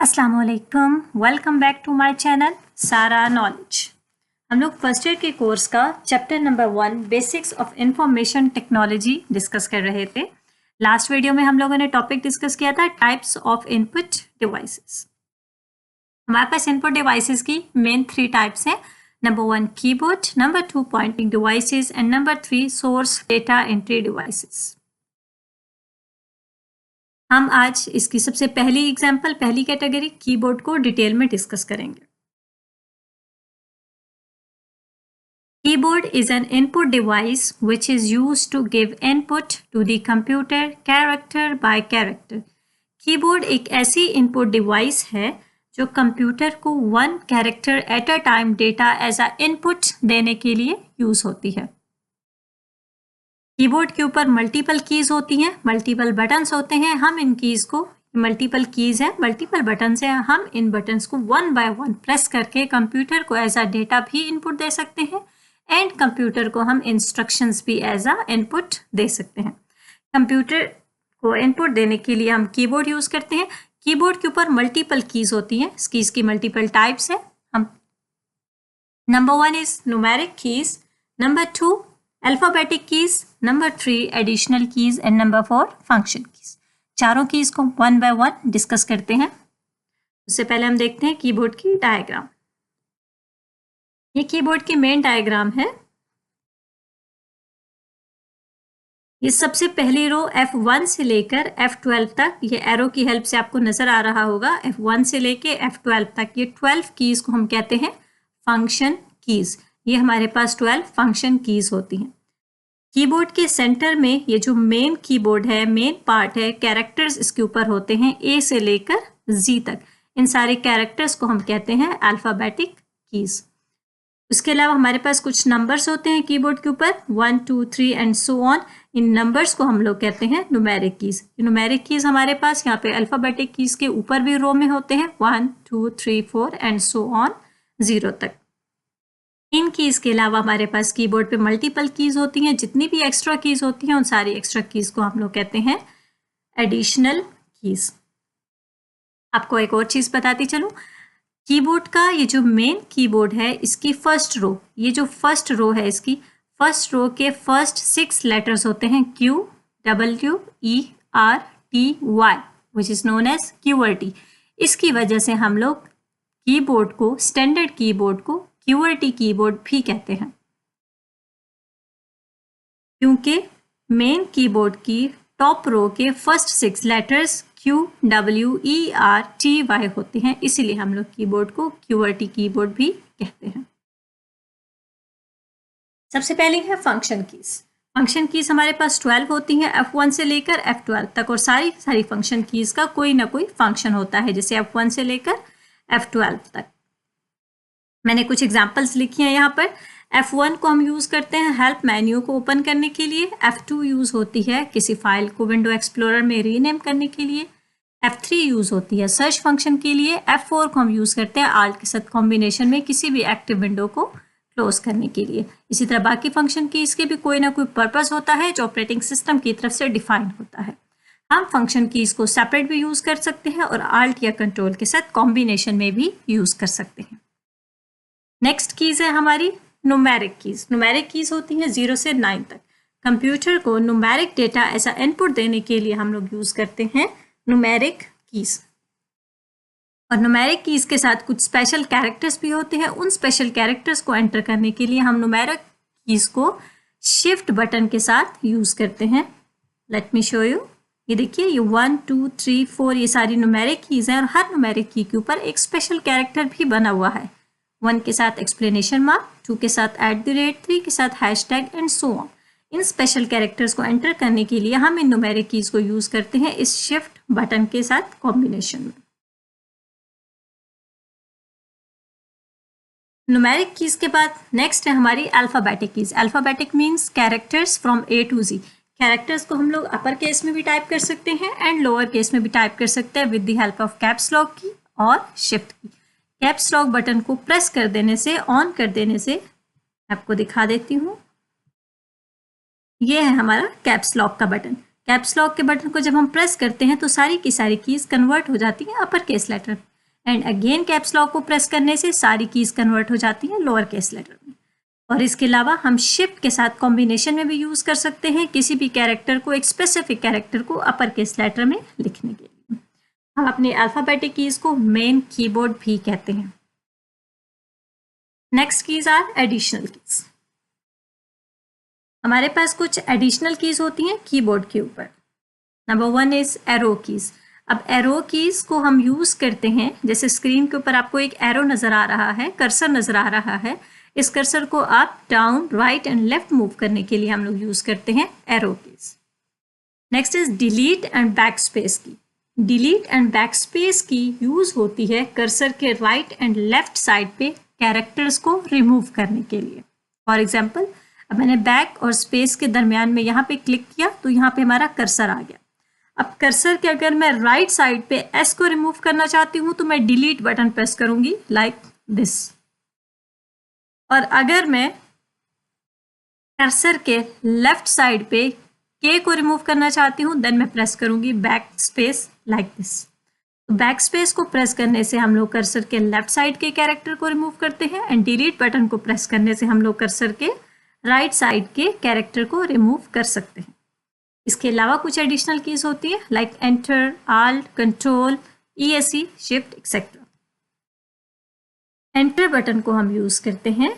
अस्सलाम वालेकुम, welcome back to my channel Sara knowledge. हम लोग फर्स्ट ईयर के कोर्स का chapter number 1 basics of information technology discuss कर रहे थे। लास्ट वीडियो में हम लोगों ने टॉपिक डिस्कस किया था टाइप्स ऑफ इनपुट डिवाइसेस। हमारे पास इनपुट डिवाइसेस की मेन 3 टाइप्स हैं। Number 1 keyboard, number 2 pointing devices and number 3 source data entry devices. हम आज इसकी सबसे पहली एग्जांपल, पहली कैटेगरी कीबोर्ड को डिटेल में डिस्कस करेंगे। Keyboard is an input device which is used to give input to the computer character by character. Keyboard एक ऐसी input device है जो कंप्यूटर को one character at a time data as a input देने के लिए use होती है। कीबोर्ड के ऊपर मल्टीपल कीज होती हैं, मल्टीपल बटन्स होते हैं। हम इन कीज को, मल्टीपल कीज है, मल्टीपल बटन्स हैं, हम इन बटन्स को वन बाय वन प्रेस करके कंप्यूटर को एज अ डेटा भी इनपुट दे सकते हैं एंड कंप्यूटर को हम इंस्ट्रक्शंस भी एज अ इनपुट दे सकते हैं। कंप्यूटर को इनपुट देने के लिए हम कीबोर्ड यूज करते हैं। कीबोर्ड के ऊपर मल्टीपल कीज होती हैं, कीज की मल्टीपल टाइप्स है। हम number 1 is numeric keys, number 2 alphabetic keys, number 3 additional keys and number 4 function keys. चारों कीज को वन बाय वन डिस्कस करते हैं। उससे पहले हम देखते हैं कीबोर्ड की डायग्राम। ये कीबोर्ड की मेन डायग्राम है। ये सबसे पहली रो F1 से लेकर F12 तक, ये एरो की हेल्प से आपको नजर आ रहा होगा। F1 से लेकर F12 तक ये 12 कीज को हम कहते हैं फंक्शन कीज। ये हमारे पास 12 फंक्शन कीज होती हैं। कीबोर्ड के सेंटर में ये जो मेन कीबोर्ड है, मेन पार्ट है, कैरेक्टर्स इसके ऊपर होते हैं A से लेकर Z तक। इन सारे कैरेक्टर्स को हम कहते हैं अल्फाबेटिक कीज। उसके अलावा हमारे पास कुछ नंबर्स होते हैं कीबोर्ड के ऊपर 1 2 3 and so on. In numbers को हम लोग कहते हैं न्यूमेरिक कीज। न्यूमेरिक कीज हमारे पास यहाँ पे अल्फाबेटिक कीज के ऊपर भी रो में होते हैं 1 2 3 4 एंड सो ऑन 0 तक। इन कीज के अलावा हमारे पास कीबोर्ड पे मल्टीपल कीज होती हैं। जितनी भी एक्स्ट्रा कीज होती हैं उन सारी एक्स्ट्रा कीज को हम लोग कहते हैं एडिशनल कीज। आपको एक और चीज बताती चलूं, कीबोर्ड का ये जो मेन कीबोर्ड है, इसकी फर्स्ट रो, ये जो फर्स्ट रो है, इसकी फर्स्ट रो के फर्स्ट 6 लेटर्स होते हैं Q W E R T Y which is known as QWERTY। इसकी वजह से हम लोग कीबोर्ड को, स्टैंडर्ड कीबोर्ड को QWERTY कीबोर्ड भी कहते हैं, क्योंकि मेन कीबोर्ड की टॉप रो के first 6 letters Q W E R T Y होते हैं, इसीलिए हम लोग कीबोर्ड को QWERTY कीबोर्ड भी कहते हैं। सबसे पहले है फंक्शन कीज। फंक्शन कीज हमारे पास 12 होती हैं, F1 से लेकर F12 तक, और सारी फंक्शन कीज का कोई ना कोई फंक्शन होता है, जैसे F1 से लेकर F12 तक। मैंने कुछ एग्जांपल्स लिखी हैं यहाँ पर। F1 को हम यूज करते हैं हेल्प मेन्यू को ओपन करने के लिए। F2 यूज होती है किसी फाइल को विंडो एक्सप्लोरर में रीनेम करने के लिए। F3 यूज होती है सर्च फंक्शन के लिए। F4 को हम यूज करते हैं आल्ट के साथ कॉम्बिनेशन में किसी भी एक्टिव विंडो को क्लोज करने के लिए। इसी तरह बाकी फंक्शन की इसके भी कोई ना कोई पर्पस होता है जो ऑपरेटिंग सिस्टम की तरफ से डिफाइन होता है। हम फंक्शन कीज को सेपरेट भी यूज कर सकते हैं और आल्ट या कंट्रोल के साथ कॉम्बिनेशन में भी यूज कर सकते हैं। नेक्स्ट कीज है हमारी न्यूमेरिक कीज। न्यूमेरिक कीज होती हैं 0 से 9 तक। कंप्यूटर को न्यूमेरिक डेटा ऐसा इनपुट देने के लिए हम लोग यूज करते हैं न्यूमेरिक कीज। और न्यूमेरिक कीज के साथ कुछ स्पेशल कैरेक्टर्स भी होते हैं। उन स्पेशल कैरेक्टर्स को एंटर करने के लिए हम न्यूमेरिक कीज को शिफ्ट बटन के साथ यूज करते हैं। Let me show you. ये देखिए, ये 1 2 3 4 ये सारी न्यूमेरिक कीज हैं और हर न्यूमेरिक की के ऊपर एक स्पेशल कैरेक्टर भी बना हुआ है। 1 के साथ एक्सप्लेनेशन मार्क, 2 के साथ @, 3 के साथ hashtag and so on. In special characters को एंटर करने के लिए हम इन न्यूमेरिक कीज को यूज करते हैं इस शिफ्ट बटन के साथ कॉम्बिनेशन में। न्यूमेरिक कीज के बाद नेक्स्ट है हमारी alphabetic keys. Alphabetic means characters from A to Z। Characters को हम लोग अपर केस में भी टाइप कर सकते हैं एंड लोअर केस में भी टाइप कर सकते हैं with the help of caps lock की और शिफ्ट की। कैप्स लॉक बटन को प्रेस कर देने से, ऑन कर देने से, आपको दिखा देती हूँ, ये है हमारा कैप्स लॉक का बटन। कैप्स लॉक के बटन को जब हम प्रेस करते हैं तो सारी की सारी कीज कन्वर्ट हो जाती हैं upper case letter. And again caps lock को प्रेस करने से सारी कीज कन्वर्ट हो जाती हैं लोअर केस लेटर में। और इसके अलावा हम शिफ्ट के साथ कॉम्बिनेशन में भी यूज कर सकते हैं किसी भी कैरेक्टर को, एक स्पेसिफिक कैरेक्टर को अपर केस लेटर में लिखने के लिए। हम अपने अल्फाबेटिक कीज को मेन कीबोर्ड भी कहते हैं। Next keys are additional keys. हमारे पास कुछ एडिशनल कीज होती हैं कीबोर्ड के ऊपर। Number 1 is arrow keys. अब एरो कीज को हम यूज करते हैं, जैसे स्क्रीन के ऊपर आपको एक एरो नजर आ रहा है, कर्सर नजर आ रहा है, इस कर्सर को up, down, right and left move करने के लिए हम लोग यूज करते हैं arrow keys. Next is delete and back space की। डिलीट एंड बैक स्पेस की यूज होती है कर्सर के राइट एंड लेफ्ट साइड पे कैरेक्टर्स को रिमूव करने के लिए। फॉर एग्जाम्पल, अब मैंने बैक और स्पेस के दरमियान में यहाँ पे क्लिक किया तो यहाँ पे हमारा कर्सर आ गया। अब कर्सर के अगर मैं राइट साइड पे एस को रिमूव करना चाहती हूँ तो मैं डिलीट बटन प्रेस करूंगी लाइक दिस। और अगर मैं कर्सर के लेफ्ट साइड पे के को रिमूव करना चाहती हूँ देन मैं प्रेस करूंगी बैक स्पेस लाइक दिस। तो बैक स्पेस को प्रेस करने से हम लोग कर्सर के लेफ्ट साइड के कैरेक्टर को रिमूव करते हैं एंड डिलीट बटन को प्रेस करने से हम लोग कर्सर के राइट साइड के कैरेक्टर को रिमूव कर सकते हैं। इसके अलावा कुछ एडिशनल कीज होती है like enter, alt, control, ESC, shift etcetera. Enter button को हम यूज करते हैं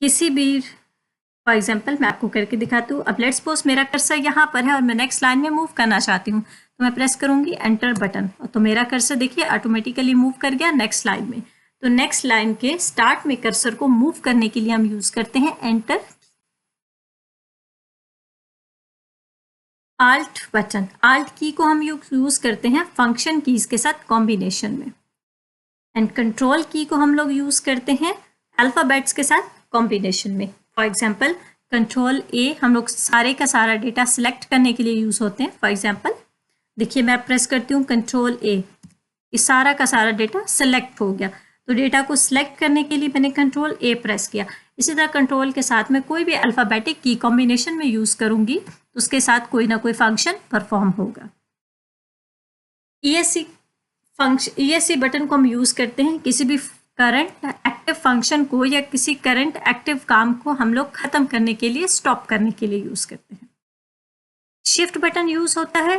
किसी भी, फॉर एग्जाम्पल मैं आपको करके दिखाती हूँ। अब लेट्स सपोज मेरा कर्सर यहाँ पर है और मैं नेक्स्ट लाइन में मूव करना चाहती हूँ तो मैं प्रेस करूंगी एंटर बटन, तो मेरा कर्सर देखिए ऑटोमेटिकली मूव कर गया नेक्स्ट लाइन में। तो नेक्स्ट लाइन के स्टार्ट में कर्सर को मूव करने के लिए हम यूज करते हैं एंटर। आल्ट बटन, आल्ट की को हम यूज करते हैं फंक्शन कीज के साथ कॉम्बिनेशन में। एंड कंट्रोल की को हम लोग यूज करते हैं अल्फाबेट्स के साथ कॉम्बिनेशन में। फॉर एग्जाम्पल कंट्रोल A हम लोग सारे का सारा डेटा सिलेक्ट करने के लिए यूज होते हैं। फॉर एग्जाम्पल देखिए मैं प्रेस करती हूँ कंट्रोल A, ये सारा का सारा डेटा सिलेक्ट हो गया। तो डेटा को सिलेक्ट करने के लिए मैंने कंट्रोल A प्रेस किया। इसी तरह कंट्रोल के साथ में कोई भी अल्फाबेटिक की कॉम्बिनेशन में यूज करूंगी तो उसके साथ कोई ना कोई फंक्शन परफॉर्म होगा। ESC बटन को हम यूज करते हैं किसी भी करंट एक्टिव फंक्शन को या किसी करंट एक्टिव काम को हम लोग खत्म करने के लिए, स्टॉप करने के लिए यूज करते हैं। शिफ्ट बटन यूज होता है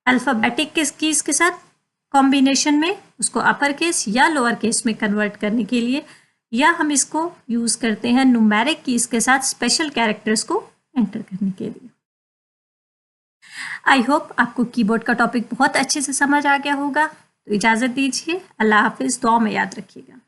अल्फाबेटिक कीज के साथ कॉम्बिनेशन में, उसको अपर केस या लोअर केस में कन्वर्ट करने के लिए, या हम इसको यूज करते हैं न्यूमेरिक कीज के साथ स्पेशल कैरेक्टर्स को एंटर करने के लिए। आई होप आपको कीबोर्ड का टॉपिक बहुत अच्छे से समझ आ गया होगा। तो इजाजत दीजिए, अल्लाह हाफिज, दुआ में याद रखिएगा।